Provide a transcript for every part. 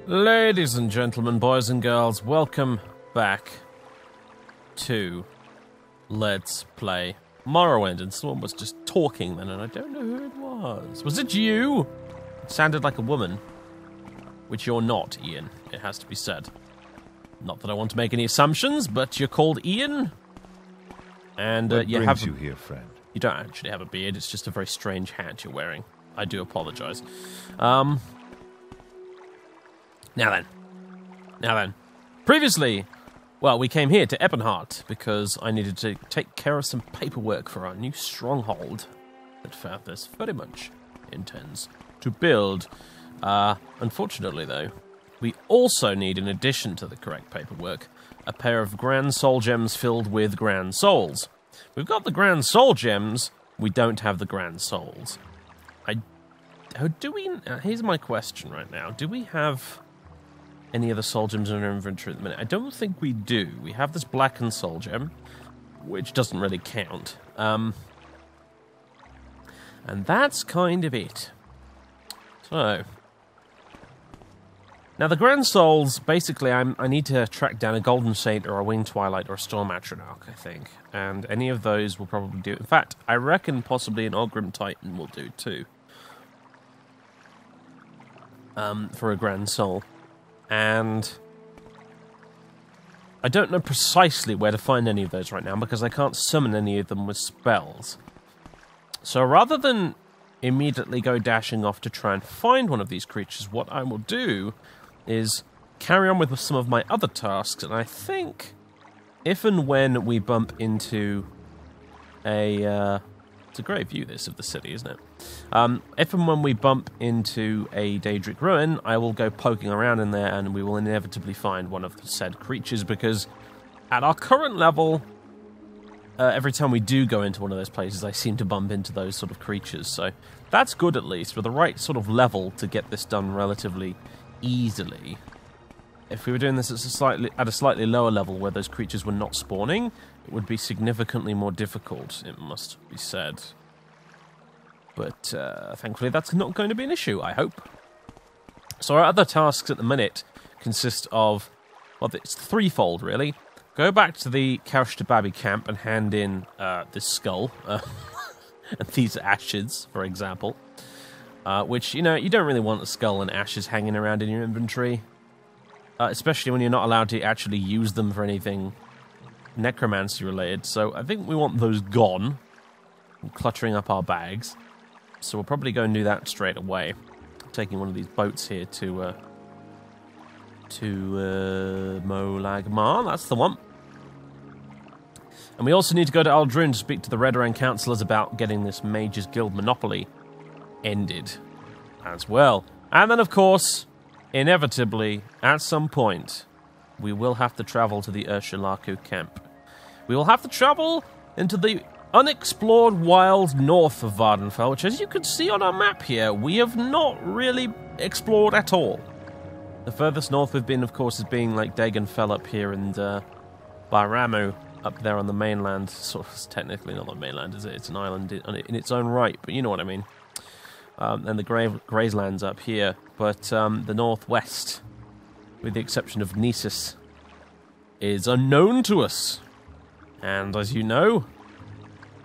Ladies and gentlemen, boys and girls, welcome back to Let's Play Morrowind. And someone was just talking then, and I don't know who it was. Was it you? It sounded like a woman. Which you're not, Ian, it has to be said. Not that I want to make any assumptions, but you're called Ian. And you have... you here, friend? You don't actually have a beard, it's just a very strange hat you're wearing. I do apologise. Now then. Previously, well, we came here to Ebonheart because I needed to take care of some paperwork for our new stronghold that Sethandas very much intends to build. Unfortunately, though, we also need, in addition to the correct paperwork, a pair of Grand Soul Gems filled with Grand Souls. We've got the Grand Soul Gems, we don't have the Grand Souls. Here's my question right now. Do we have any other soul gems in our inventory at the minute? I don't think we do. We have this blackened soul gem, which doesn't really count. And that's kind of it. So, now the Grand Souls, basically I need to track down a Golden Saint or a Winged Twilight or a Storm Atronach, I think. And any of those will probably do. In fact, I reckon possibly an Ogrim Titan will do too. For a Grand Soul. And I don't know precisely where to find any of those right now because I can't summon any of them with spells. So rather than immediately go dashing off to try and find one of these creatures, what I will do is carry on with some of my other tasks, and I think if and when we bump into a... it's a great view, this, of the city, isn't it? If and when we bump into a Daedric ruin, I will go poking around in there and we will inevitably find one of the said creatures, because at our current level, every time we do go into one of those places, I seem to bump into those sort of creatures. So that's good, at least. We're the right sort of level to get this done relatively easily. If we were doing this at a slightly lower level where those creatures were not spawning, it would be significantly more difficult, it must be said. But thankfully that's not going to be an issue, I hope. So our other tasks at the minute consist of, well, it's threefold really. Go back to the Couch to Babby camp and hand in this skull, and these ashes, for example. Which, you know, you don't really want a skull and ashes hanging around in your inventory. Especially when you're not allowed to actually use them for anything necromancy related. So I think we want those gone, cluttering up our bags. So we'll probably go and do that straight away. I'm taking one of these boats here to Molagmar, that's the one. And we also need to go to Aldrun to speak to the Redoran councillors about getting this Mages Guild monopoly ended as well. And then, of course, inevitably, at some point, we will have to travel to the Urshulaku camp. We will have to travel into the unexplored wild north of Vvardenfell, which, as you can see on our map here, we have not really explored at all. The furthest north we've been, of course, is being like Dagonfell up here and Bairamu up there on the mainland. Sort of, technically not on the mainland, is it? It's an island in its own right, but you know what I mean. And the Grazelands up here, but the northwest, with the exception of Nisus, is unknown to us. And as you know,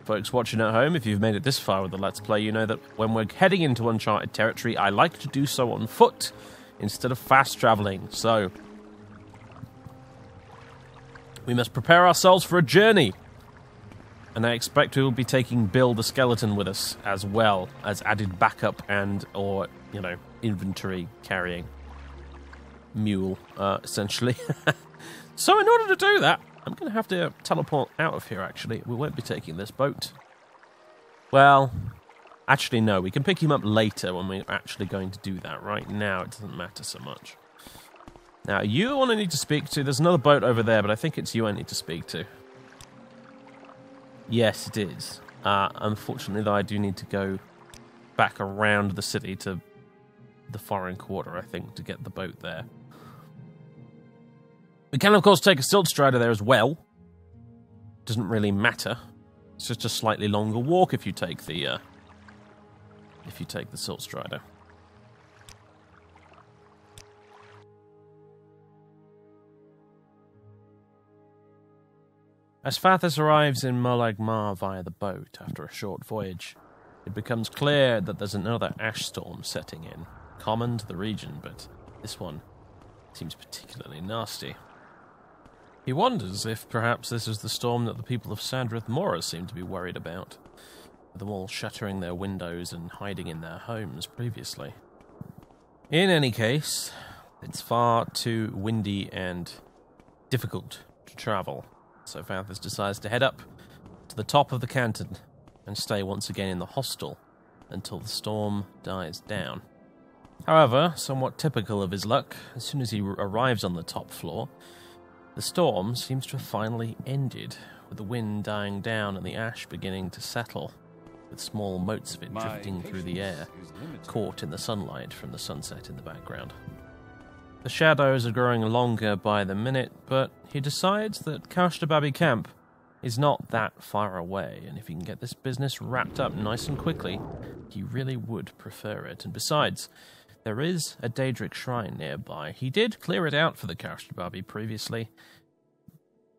folks watching at home, if you've made it this far with the Let's Play, you know that when we're heading into uncharted territory, I like to do so on foot instead of fast travelling. So we must prepare ourselves for a journey. And I expect we will be taking Bill the Skeleton with us, as well as added backup and, or, you know, inventory carrying mule, essentially. So in order to do that, I'm going to have to teleport out of here, actually. We won't be taking this boat. Well, actually, no. We can pick him up later when we're actually going to do that. Right now, it doesn't matter so much. Now, you the one I need to speak to. There's another boat over there, but I think it's you I need to speak to. Yes, it is. Unfortunately, though, I do need to go back around the city to the foreign quarter, I think, to get the boat there. We can, of course, take a Silt Strider there as well. Doesn't really matter. It's just a slightly longer walk if you take the Silt Strider. As Fathis arrives in Molagmar via the boat after a short voyage, it becomes clear that there's another ash storm setting in, common to the region, but this one seems particularly nasty. He wonders if perhaps this is the storm that the people of Sadrith Mora seem to be worried about, with them all shuttering their windows and hiding in their homes previously. In any case, it's far too windy and difficult to travel, so Fathis decides to head up to the top of the canton and stay once again in the hostel until the storm dies down. However, somewhat typical of his luck, as soon as he arrives on the top floor, the storm seems to have finally ended, with the wind dying down and the ash beginning to settle, with small motes of it drifting through the air, caught in the sunlight from the sunset in the background. The shadows are growing longer by the minute, but he decides that Kaushtababi camp is not that far away, and if he can get this business wrapped up nice and quickly, he really would prefer it. And besides, there is a Daedric shrine nearby. He did clear it out for the Kaushtababi previously,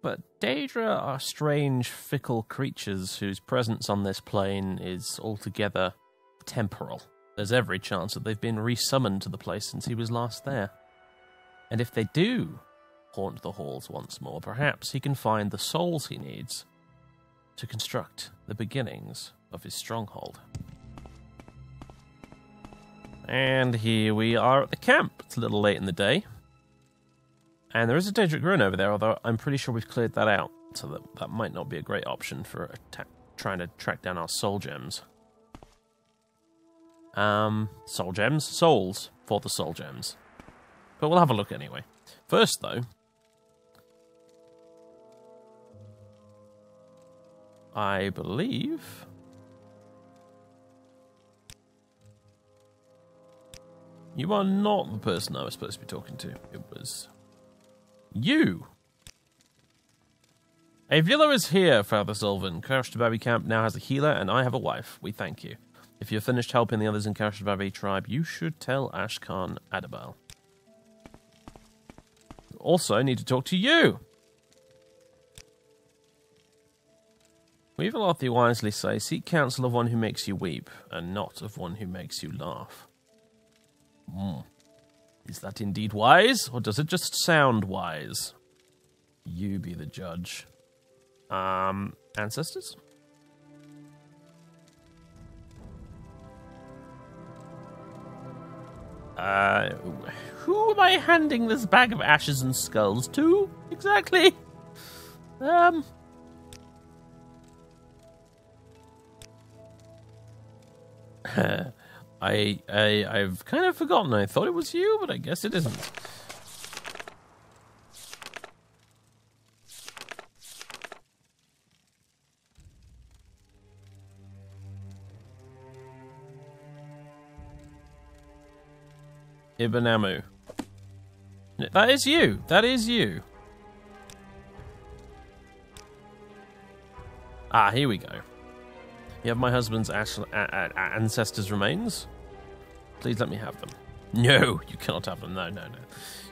but Daedra are strange, fickle creatures whose presence on this plane is altogether temporal. There's every chance that they've been resummoned to the place since he was last there. And if they do haunt the halls once more, perhaps he can find the souls he needs to construct the beginnings of his stronghold. And here we are at the camp. It's a little late in the day. And there is a Daedric ruin over there, although I'm pretty sure we've cleared that out, so that might not be a great option for trying to track down our soul gems. Soul gems? Souls for the soul gems. But we'll have a look anyway. First, though, I believe you are not the person I was supposed to be talking to. It was you. A villa is here, Father Sylvan. Kaushtababi camp now has a healer, and I have a wife. We thank you. If you're finished helping the others in Kaushtababi tribe, you should tell Ashkan Adabal. Also, need to talk to you. Weavelothi wisely say, seek counsel of one who makes you weep, and not of one who makes you laugh. Is that indeed wise, or does it just sound wise? You be the judge. Ancestors? Who am I handing this bag of ashes and skulls to, exactly? I've kind of forgotten. I thought it was you, but I guess it isn't. Ibanamu. That is you. That is you. Ah, here we go. You have my husband's ancestors' remains? Please let me have them. No, you cannot have them. No, no, no.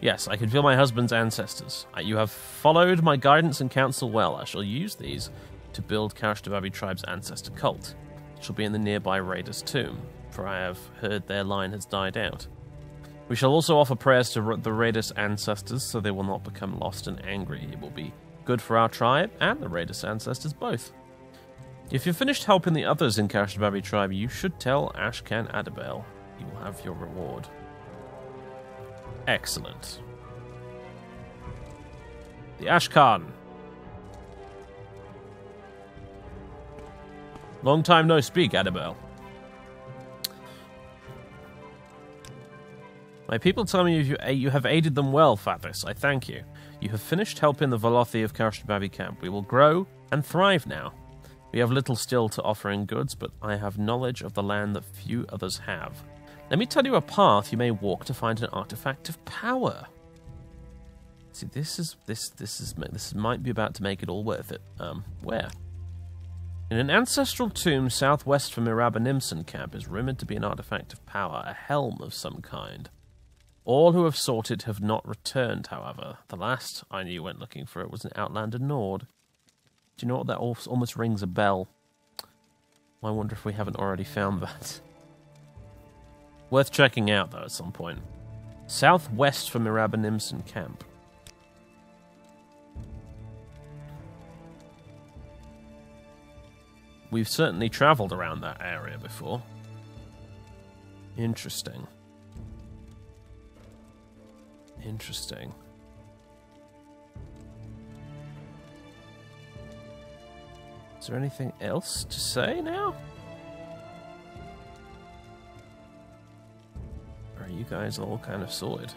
Yes, I can feel my husband's ancestors. You have followed my guidance and counsel well. I shall use these to build Kaushtababi tribe's ancestor cult. It shall be in the nearby Raider's tomb, for I have heard their line has died out. We shall also offer prayers to the Raiders' ancestors so they will not become lost and angry. It will be good for our tribe and the Raiders' ancestors both. If you've finished helping the others in Kaushtababi tribe, you should tell Ashkan Adabel. He will have your reward. Excellent. The Ashkan. Long time no speak, Adabel. My people tell me you have aided them well, Fathis. I thank you. You have finished helping the Velothi of Kaushtababi camp. We will grow and thrive now. We have little still to offer in goods, but I have knowledge of the land that few others have. Let me tell you a path you may walk to find an artifact of power. See, this might be about to make it all worth it. Where? In an ancestral tomb southwest from Irabanimson camp is rumored to be an artifact of power, a helm of some kind. All who have sought it have not returned, however. The last I knew went looking for it was an Outlander Nord. Do you know what? That almost rings a bell. I wonder if we haven't already found that. Worth checking out, though, at some point. Southwest from Mirabinimson Camp. We've certainly travelled around that area before. Interesting. Interesting. Is there anything else to say now? Or are you guys all kind of sorted?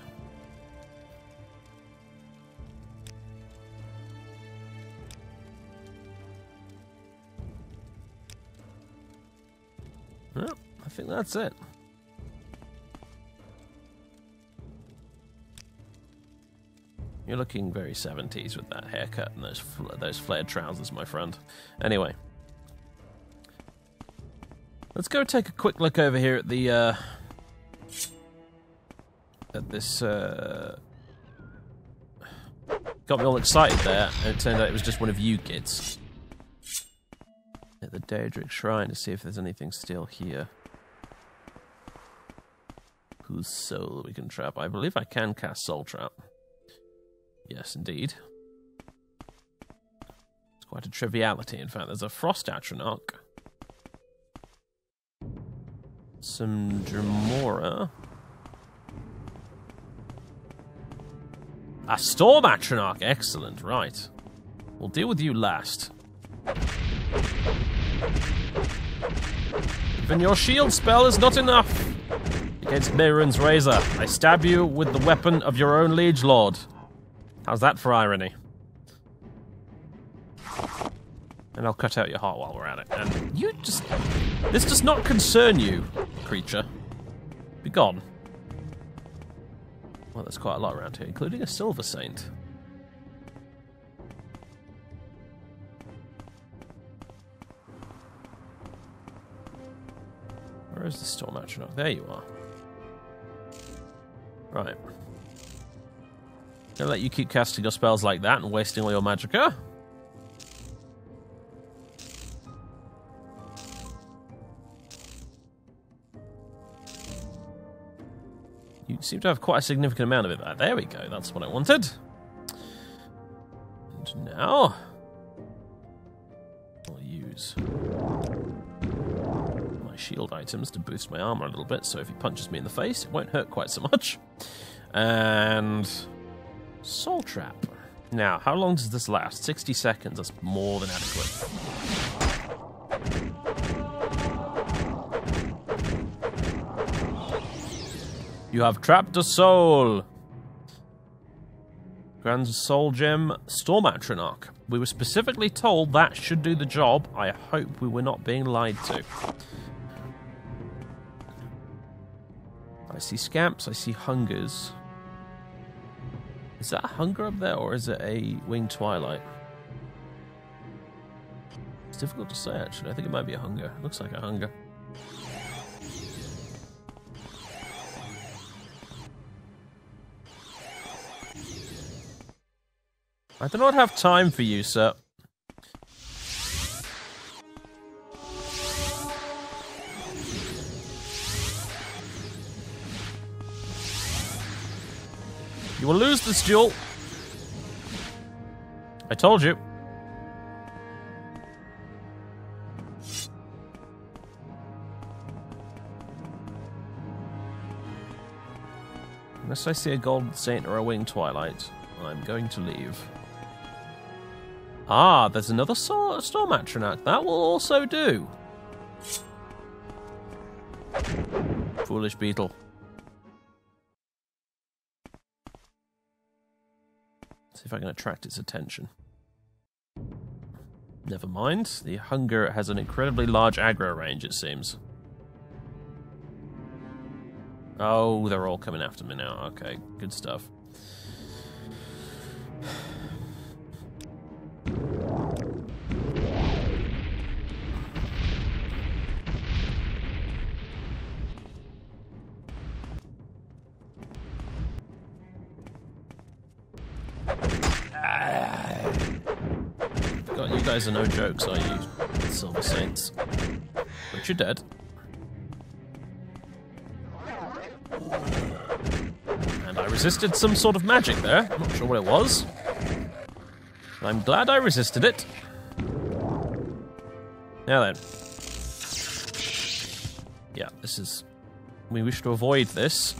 Well, I think that's it. You're looking very 70s with that haircut and those flared trousers, my friend. Anyway. Let's go take a quick look over here at the, at this, got me all excited there, and it turned out it was just one of you kids. At the Daedric Shrine to see if there's anything still here. Whose soul we can trap? I believe I can cast Soul Trap. Yes, indeed. It's quite a triviality, in fact. There's a Frost Atronach. Some Dremora. A Storm Atronach! Excellent, right. We'll deal with you last. Even your shield spell is not enough! Against Mehrunes Razor, I stab you with the weapon of your own liege lord. How's that for irony? And I'll cut out your heart while we're at it. And you just... This does not concern you, creature. Be gone. Well, there's quite a lot around here, including a Silver Saint. Where is the Storm Atronach? There you are. Right. Gonna let you keep casting your spells like that and wasting all your magicka. You seem to have quite a significant amount of it. There we go, that's what I wanted. And now... I'll use my shield items to boost my armor a little bit, so if he punches me in the face, it won't hurt quite so much. And... Soul Trap. Now, how long does this last? 60 seconds. That's more than adequate. You have trapped a soul. Grand Soul Gem, Storm Atronach. We were specifically told that should do the job. I hope we were not being lied to. I see scamps, I see hungers. Is that a hunger up there, or is it a winged twilight? It's difficult to say, actually. I think it might be a hunger. It looks like a hunger. I do not have time for you, sir. You will lose this duel. I told you. Unless I see a golden saint or a winged twilight, I'm going to leave. Ah, there's another Storm Atronach. That will also do. Foolish beetle. See if I can attract its attention. Never mind. The hunger has an incredibly large aggro range, it seems. Oh, they're all coming after me now. Okay, good stuff. guys are no jokes, are you, Silver Saints? But you're dead. And I resisted some sort of magic there. I'm not sure what it was. I'm glad I resisted it. Now then. Yeah, this is... We wish to avoid this.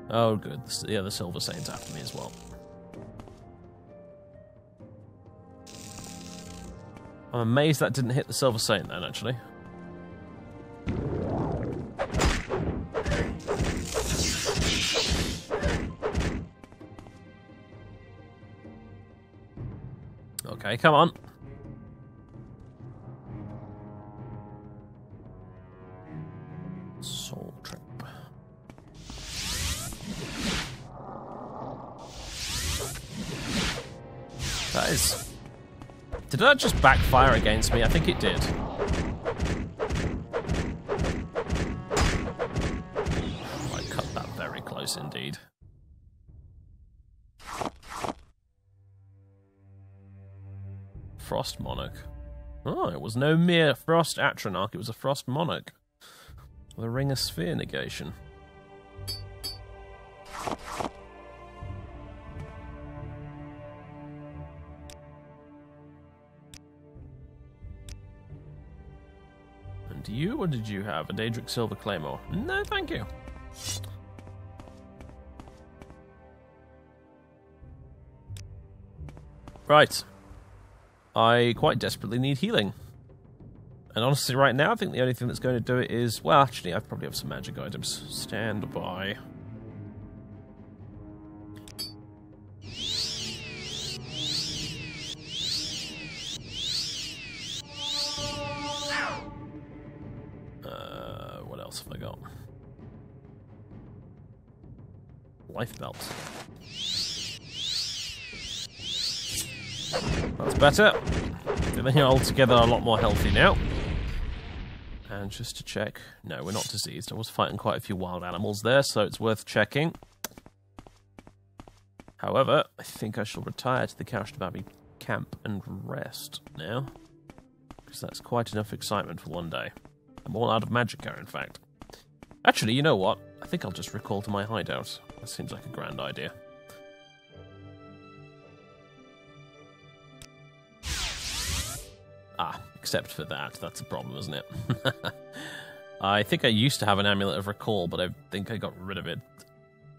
Oh, good. Yeah, the Silver Saint's after me as well. I'm amazed that didn't hit the Silver Saint then, actually. Okay, come on. Soul Trip. That is... Did that just backfire against me? I think it did. I cut that very close indeed. Frost Monarch. Oh, it was no mere Frost Atronach, it was a Frost Monarch. With a Ring of Sphere negation. And you, what did you have? A Daedric Silver Claymore? No, thank you. Right. I quite desperately need healing. And honestly, right now, I think the only thing that's going to do it is... Well, actually, I probably have some magic items. Stand by. What else have I got? Life Belt. That's better. Feeling altogether a lot more healthy now. And just to check... No, we're not diseased. I was fighting quite a few wild animals there, so it's worth checking. However, I think I shall retire to the Kaushtababi camp and rest now. Because that's quite enough excitement for one day. I'm all out of magicka, in fact. Actually, you know what? I think I'll just recall to my hideout. That seems like a grand idea. Ah, except for that. That's a problem, isn't it? I think I used to have an Amulet of Recall, but I think I got rid of it.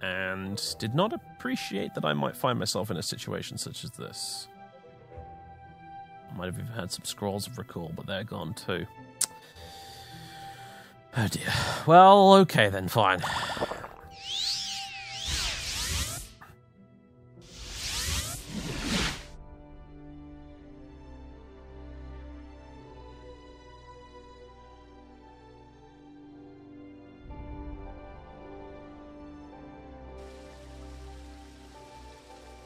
And did not appreciate that I might find myself in a situation such as this. I might have even had some Scrolls of Recall, but they're gone too. Oh dear. Well, okay then, fine.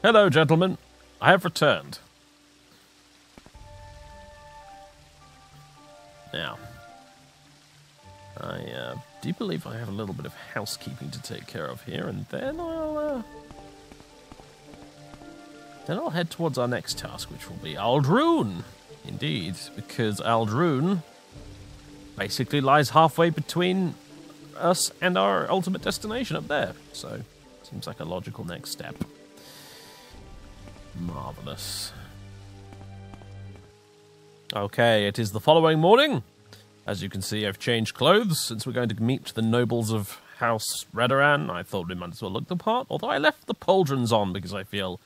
Hello, gentlemen. I have returned. Now, I do believe I have a little bit of housekeeping to take care of here, and then I'll head towards our next task, which will be Aldrune. Indeed, because Aldrune basically lies halfway between us and our ultimate destination up there. So, seems like a logical next step. Marvellous. Okay, it is the following morning. As you can see, I've changed clothes since we're going to meet the nobles of House Redoran. I thought we might as well look the part, although I left the pauldrons on because I feel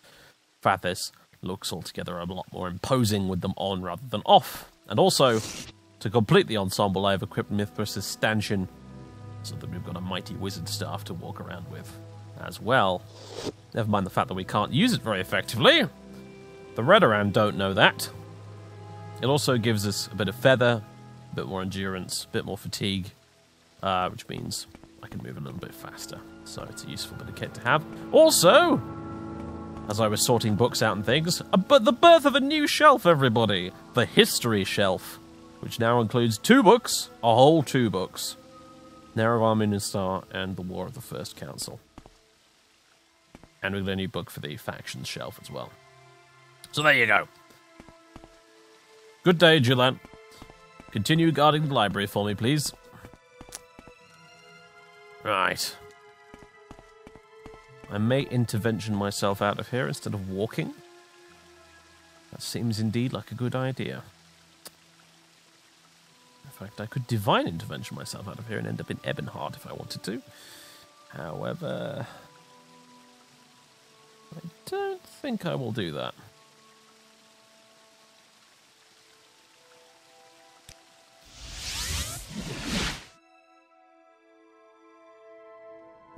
Fathis looks altogether a lot more imposing with them on rather than off. And also, to complete the ensemble, I have equipped Mithras' stanchion so that we've got a mighty wizard staff to walk around with as well. Never mind the fact that we can't use it very effectively. The Redoran don't know that. It also gives us a bit of feather, a bit more endurance, a bit more fatigue, which means I can move a little bit faster. So it's a useful bit of kit to have. Also, as I was sorting books out and things, but the birth of a new shelf, everybody. The History Shelf, which now includes 2 books, a whole 2 books. Nerevar Munistar and The War of the First Council. And we've got a new book for the factions shelf as well. So there you go. Good day, Julan. Continue guarding the library for me, please. Right. I may intervention myself out of here instead of walking. That seems indeed like a good idea. In fact, I could divine intervention myself out of here and end up in Ebonheart if I wanted to. However, I don't think I will do that.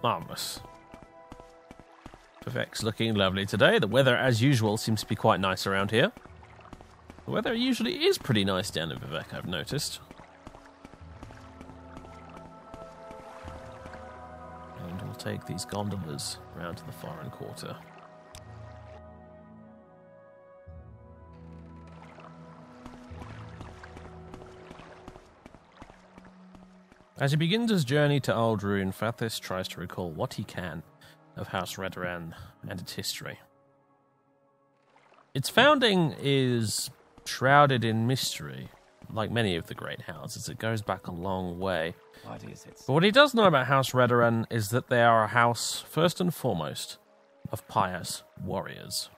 Marvellous. Vivek's looking lovely today. The weather, as usual, seems to be quite nice around here. The weather usually is pretty nice down in Vivek, I've noticed. And we'll take these gondolas round to the Faeryn Quarter. As he begins his journey to Aldruin, Fathis tries to recall what he can of House Redoran and its history. Its founding is shrouded in mystery, like many of the great houses. It goes back a long way. What is it? But what he does know about House Redoran is that they are a house, first and foremost, of pious warriors.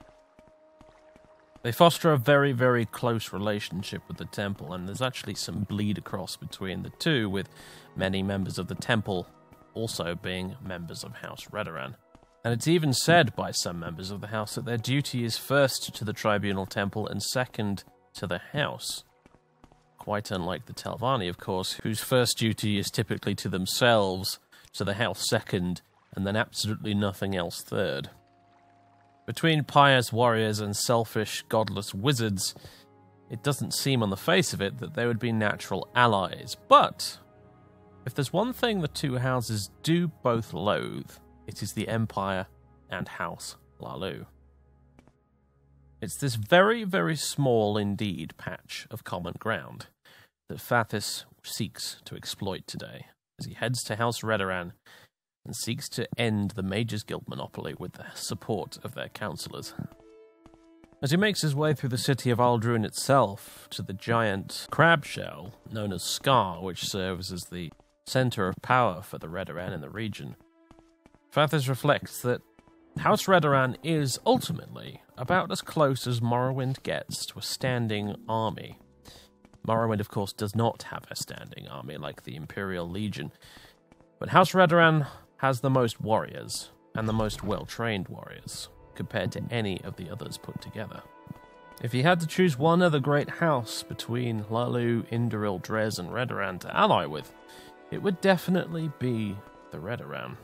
They foster a very, very close relationship with the temple, and there's actually some bleed across between the two, with many members of the temple also being members of House Redoran. And it's even said by some members of the house that their duty is first to the Tribunal Temple and second to the house. Quite unlike the Telvanni, of course, whose first duty is typically to themselves, to the house second, and then absolutely nothing else third. Between pious warriors and selfish, godless wizards, it doesn't seem on the face of it that they would be natural allies. But if there's one thing the two houses do both loathe, it is the Empire and House Hlaalu. It's this very, very small indeed patch of common ground that Fathis seeks to exploit today as he heads to House Redoran and seeks to end the Mages Guild monopoly with the support of their councillors. As he makes his way through the city of Aldruin itself to the giant crab shell known as Scar, which serves as the centre of power for the Redoran in the region, Fathis reflects that House Redoran is ultimately about as close as Morrowind gets to a standing army. Morrowind, of course, does not have a standing army like the Imperial Legion, but House Redoran has the most warriors, and the most well-trained warriors, compared to any of the others put together. If you had to choose one other great house between Hlaalu, Indoril, Dres, and Redoran to ally with, it would definitely be the Redoran.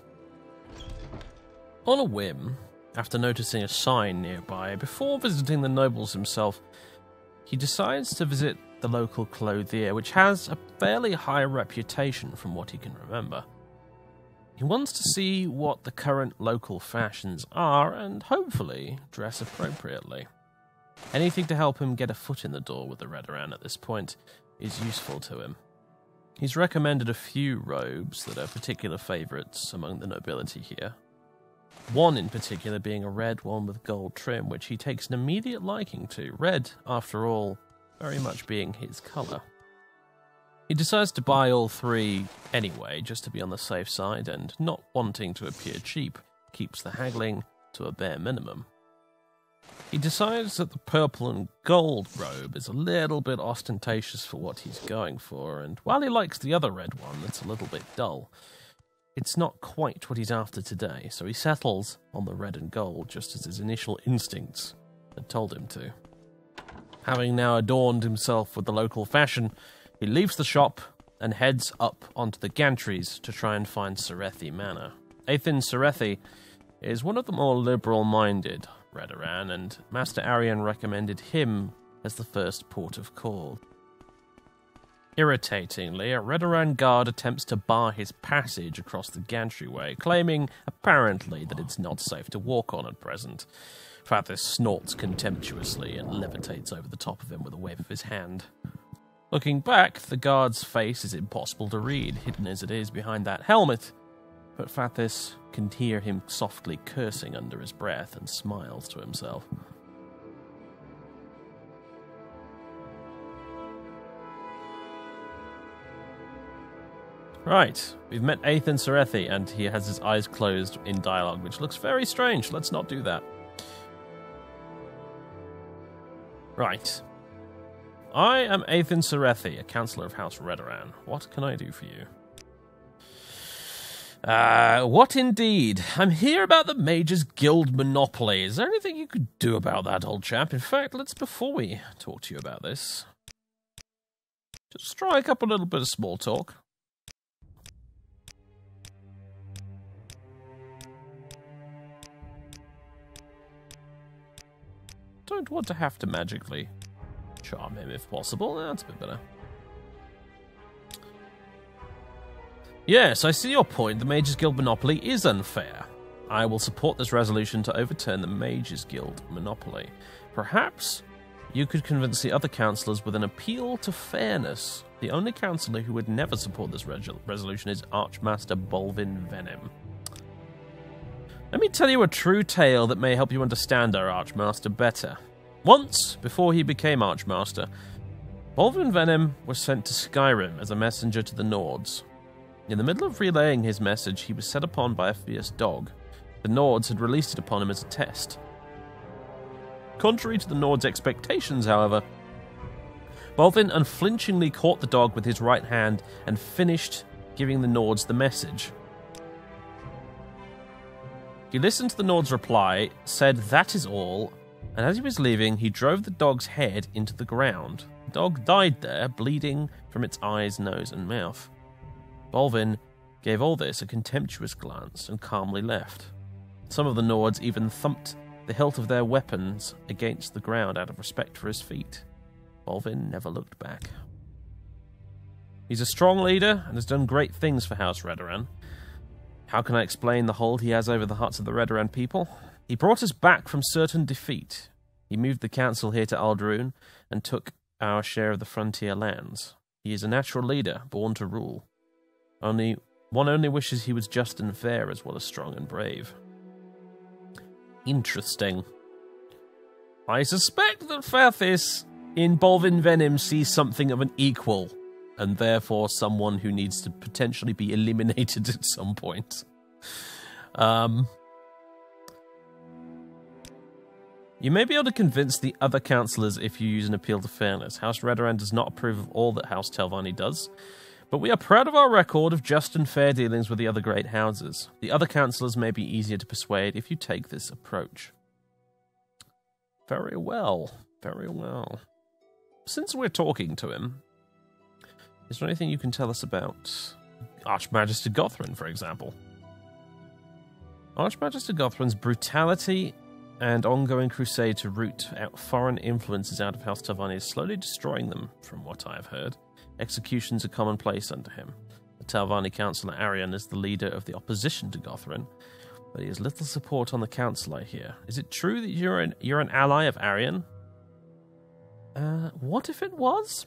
On a whim, after noticing a sign nearby, before visiting the nobles himself, he decides to visit the local clothier, which has a fairly high reputation from what he can remember. He wants to see what the current local fashions are and hopefully dress appropriately. Anything to help him get a foot in the door with the Redoran at this point is useful to him. He's recommended a few robes that are particular favourites among the nobility here. One in particular being a red one with gold trim, which he takes an immediate liking to. Red, after all, very much being his colour. He decides to buy all 3 anyway, just to be on the safe side, and not wanting to appear cheap, keeps the haggling to a bare minimum. He decides that the purple and gold robe is a little bit ostentatious for what he's going for, and while he likes the other red one that's a little bit dull, it's not quite what he's after today, so he settles on the red and gold just as his initial instincts had told him to. Having now adorned himself with the local fashion, he leaves the shop and heads up onto the gantries to try and find Sarathi Manor. Athin Sarathi is one of the more liberal-minded Redoran, and Master Arian recommended him as the first port of call. Irritatingly, a Redoran guard attempts to bar his passage across the gantryway, claiming, apparently, that it's not safe to walk on at present. Fathis snorts contemptuously and levitates over the top of him with a wave of his hand. Looking back, the guard's face is impossible to read, hidden as it is behind that helmet. But Fathis can hear him softly cursing under his breath and smiles to himself. Right, we've met Aethan Sarathi, and he has his eyes closed in dialogue, which looks very strange. Let's not do that. Right. I am Aethan Sarathi, a councillor of House Redoran. What can I do for you? What indeed? I'm here about the Mages Guild monopoly. Is there anything you could do about that, old chap? In fact, before we talk to you about this, just strike up a little bit of small talk. Don't want to have to magically charm him if possible. That's a bit better. Yes, I see your point. The Mages Guild monopoly is unfair. I will support this resolution to overturn the Mages Guild monopoly. Perhaps you could convince the other councillors with an appeal to fairness. The only councillor who would never support this resolution is Archmaster Bolvin Venom. Let me tell you a true tale that may help you understand our Archmaster better. Once, before he became Archmaster, Bolvin Venom was sent to Skyrim as a messenger to the Nords. In the middle of relaying his message, he was set upon by a fierce dog. The Nords had released it upon him as a test. Contrary to the Nords' expectations, however, Bolvin unflinchingly caught the dog with his right hand and finished giving the Nords the message. He listened to the Nord's reply, said that is all, and as he was leaving, he drove the dog's head into the ground. The dog died there, bleeding from its eyes, nose, and mouth. Bolvin gave all this a contemptuous glance and calmly left. Some of the Nords even thumped the hilt of their weapons against the ground out of respect for his feat. Bolvin never looked back. He's a strong leader and has done great things for House Redoran. How can I explain the hold he has over the hearts of the Redoran people? He brought us back from certain defeat. He moved the council here to Ald'ruhn and took our share of the frontier lands. He is a natural leader, born to rule. One only wishes he was just and fair as well as strong and brave. Interesting. I suspect that Fathis in Bolvin Venom sees something of an equal, and therefore someone who needs to potentially be eliminated at some point. You may be able to convince the other councillors if you use an appeal to fairness. House Redoran does not approve of all that House Telvanni does, but we are proud of our record of just and fair dealings with the other great houses. The other councillors may be easier to persuade if you take this approach. Very well, very well. Since we're talking to him, is there anything you can tell us about Archmagister Gothrin, for example? Archmagister Gothrin's brutality and ongoing crusade to root out foreign influences out of House Telvanni is slowly destroying them, from what I have heard. Executions are commonplace under him. The Telvanni councillor Arian is the leader of the opposition to Gothrin, but he has little support on the council, I hear. Is it true that you're an ally of Arian? What if it was?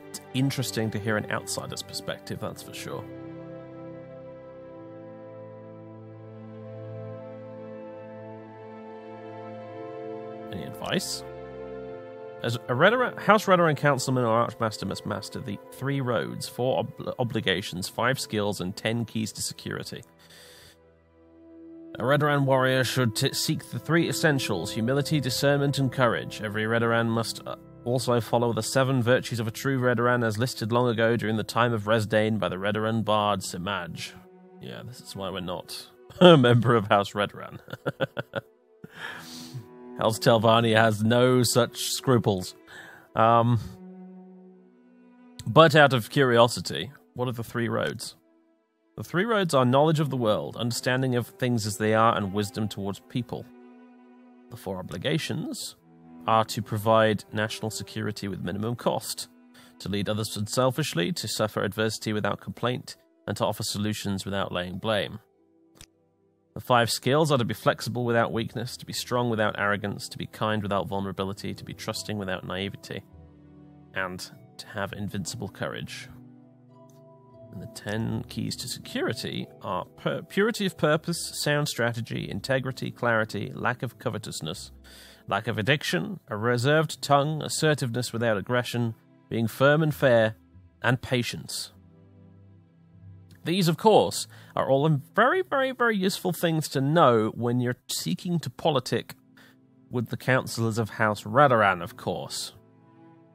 It's interesting to hear an outsider's perspective, that's for sure. Any advice? As a House Redoran councilman or archmaster must master the 3 roads, 4 obligations, 5 skills, and 10 keys to security. A Redoran warrior should seek the 3 essentials: humility, discernment, and courage. Every Redoran must also follow the 7 virtues of a true Redoran as listed long ago during the time of Resdain by the Redoran bard Simaj. Yeah, this is why we're not a member of House Redoran. House Telvanni has no such scruples. But out of curiosity, what are the 3 roads? The 3 roads are knowledge of the world, understanding of things as they are, and wisdom towards people. The 4 obligations are to provide national security with minimum cost, to lead others unselfishly, to suffer adversity without complaint, and to offer solutions without laying blame. The 5 skills are to be flexible without weakness, to be strong without arrogance, to be kind without vulnerability, to be trusting without naivety, and to have invincible courage. And the 10 keys to security are purity of purpose, sound strategy, integrity, clarity, lack of covetousness, lack of addiction, a reserved tongue, assertiveness without aggression, being firm and fair, and patience. These, of course, are all very, very, very useful things to know when you're seeking to politic with the councillors of House Radaran, of course.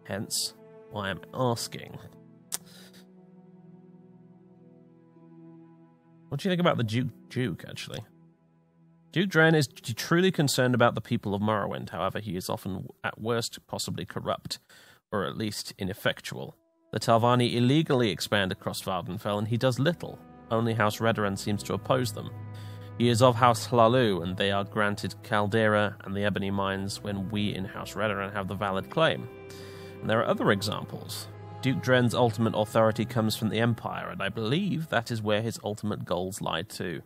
Hence, why I'm asking. What do you think about the Duke, actually? Duke Dren is truly concerned about the people of Morrowind. However, he is often, at worst, possibly corrupt, or at least ineffectual. The Talvani illegally expand across Vvardenfell, and he does little. Only House Redoran seems to oppose them. He is of House Hlalu, and they are granted Caldera and the Ebony Mines when we in House Redoran have the valid claim. And there are other examples. Duke Dren's ultimate authority comes from the Empire, and I believe that is where his ultimate goals lie too.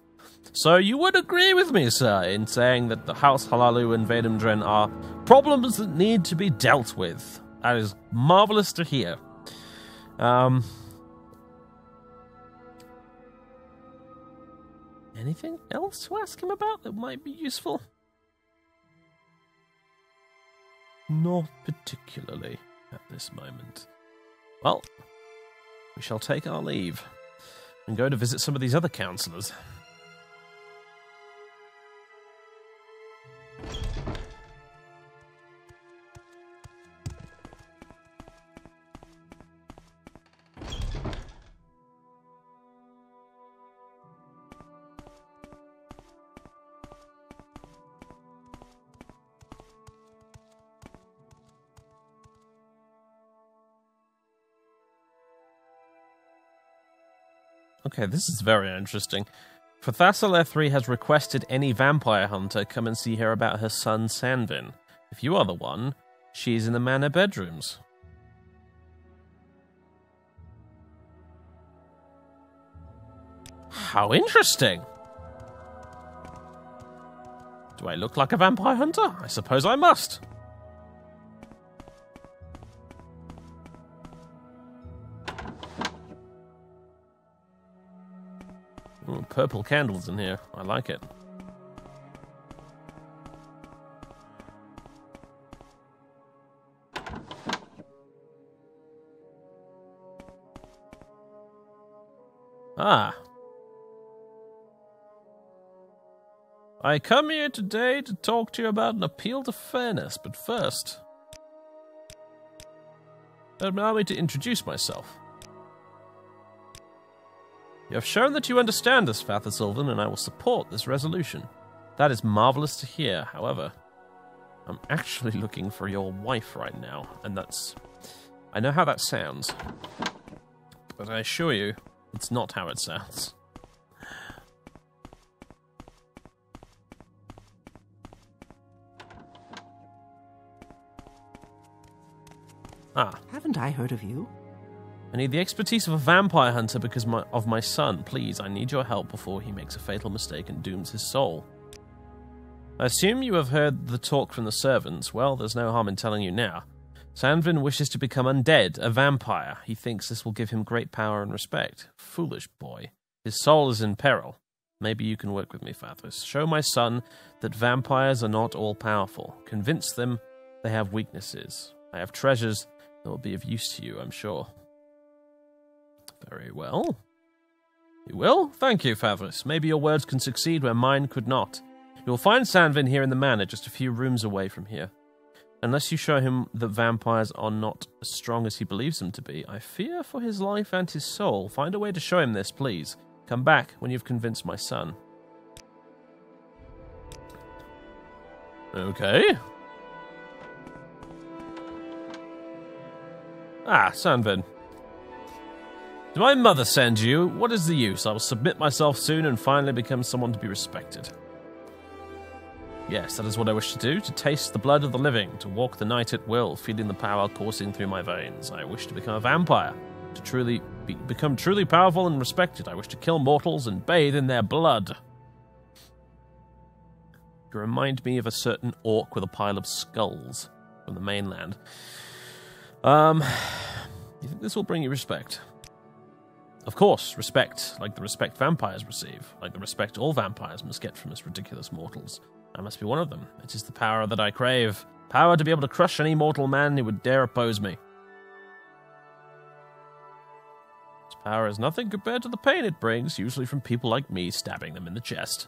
So you would agree with me, sir, in saying that the House Hlalu and Vadim Dren are problems that need to be dealt with. That is marvellous to hear. Anything else to ask him about that might be useful? Not particularly at this moment. Well, we shall take our leave and go to visit some of these other councillors. Okay, this is very interesting. Fathasalethri has requested any vampire hunter come and see her about her son Sanvin. If you are the one, she's in the manor bedrooms. How interesting! Do I look like a vampire hunter? I suppose I must. Ooh, purple candles in here. I like it. Ah. I come here today to talk to you about an appeal to fairness, but first, allow me to introduce myself. You have shown that you understand us, Father Sylvan, and I will support this resolution. That is marvellous to hear. However, I'm actually looking for your wife right now, and that's... I know how that sounds, but I assure you, it's not how it sounds. Ah. Haven't I heard of you? I need the expertise of a vampire hunter because of my son. Please, I need your help before he makes a fatal mistake and dooms his soul. I assume you have heard the talk from the servants. Well, there's no harm in telling you now. Sanvin wishes to become undead, a vampire. He thinks this will give him great power and respect. Foolish boy. His soul is in peril. Maybe you can work with me, Fathers. Show my son that vampires are not all-powerful. Convince them they have weaknesses. I have treasures that will be of use to you, I'm sure. Very well. You will? Thank you, Favris. Maybe your words can succeed where mine could not. You will find Sanvin here in the manor, just a few rooms away from here. Unless you show him that vampires are not as strong as he believes them to be, I fear for his life and his soul. Find a way to show him this, please. Come back when you've convinced my son. Okay. Ah, Sanvin. Did my mother send you? What is the use? I will submit myself soon and finally become someone to be respected. Yes, that is what I wish to do, to taste the blood of the living, to walk the night at will, feeling the power coursing through my veins. I wish to become a vampire, to become truly powerful and respected. I wish to kill mortals and bathe in their blood. You remind me of a certain orc with a pile of skulls from the mainland. You think this will bring you respect? Of course, respect, like the respect vampires receive, like the respect all vampires must get from us ridiculous mortals. I must be one of them. It is the power that I crave. Power to be able to crush any mortal man who would dare oppose me. This power is nothing compared to the pain it brings, usually from people like me stabbing them in the chest.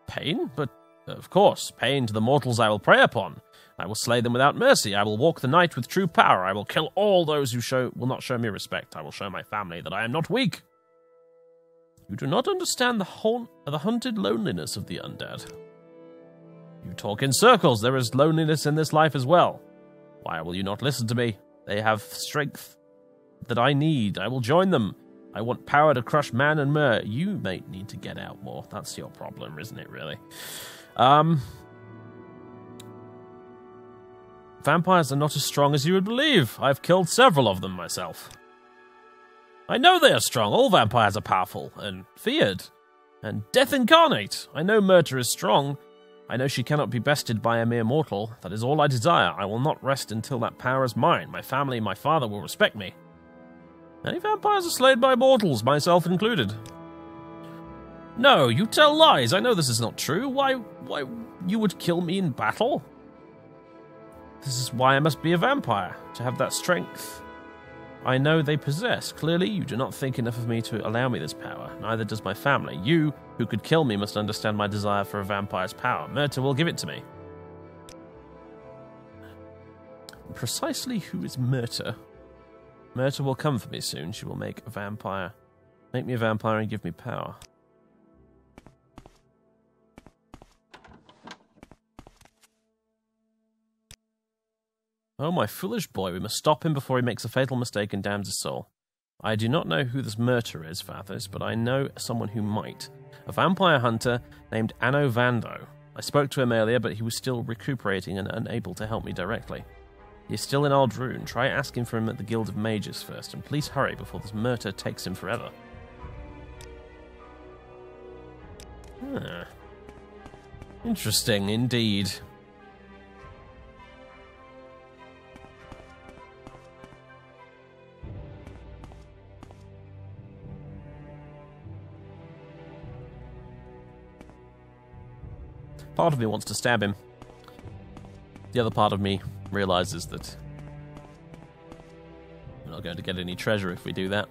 Pain? But, of course, pain to the mortals I will prey upon. I will slay them without mercy. I will walk the night with true power. I will kill all those who will not show me respect. I will show my family that I am not weak. You do not understand the hunted loneliness of the undead. You talk in circles. There is loneliness in this life as well. Why will you not listen to me? They have strength that I need. I will join them. I want power to crush man and mer. You may need to get out more. That's your problem, isn't it, really? Vampires are not as strong as you would believe. I've killed several of them myself. I know they are strong. All vampires are powerful and feared. And death incarnate. I know Murta is strong. I know she cannot be bested by a mere mortal. That is all I desire. I will not rest until that power is mine. My family and my father will respect me. Many vampires are slain by mortals, myself included. No, you tell lies. I know this is not true. Why you would kill me in battle? This is why I must be a vampire, to have that strength I know they possess. Clearly, you do not think enough of me to allow me this power. Neither does my family. You, who could kill me, must understand my desire for a vampire's power. Murta will give it to me. Precisely who is Murta? Murta will come for me soon. She will make me a vampire and give me power. Oh, my foolish boy, we must stop him before he makes a fatal mistake and damns his soul. I do not know who this Murta is, Vathos, but I know someone who might. A vampire hunter named Anno Vando. I spoke to him earlier, but he was still recuperating and unable to help me directly. He is still in Aldrune. Try asking for him at the Guild of Mages first, and please hurry before this Murta takes him forever. Interesting, indeed. Part of me wants to stab him. The other part of me realizes that we're not going to get any treasure if we do that.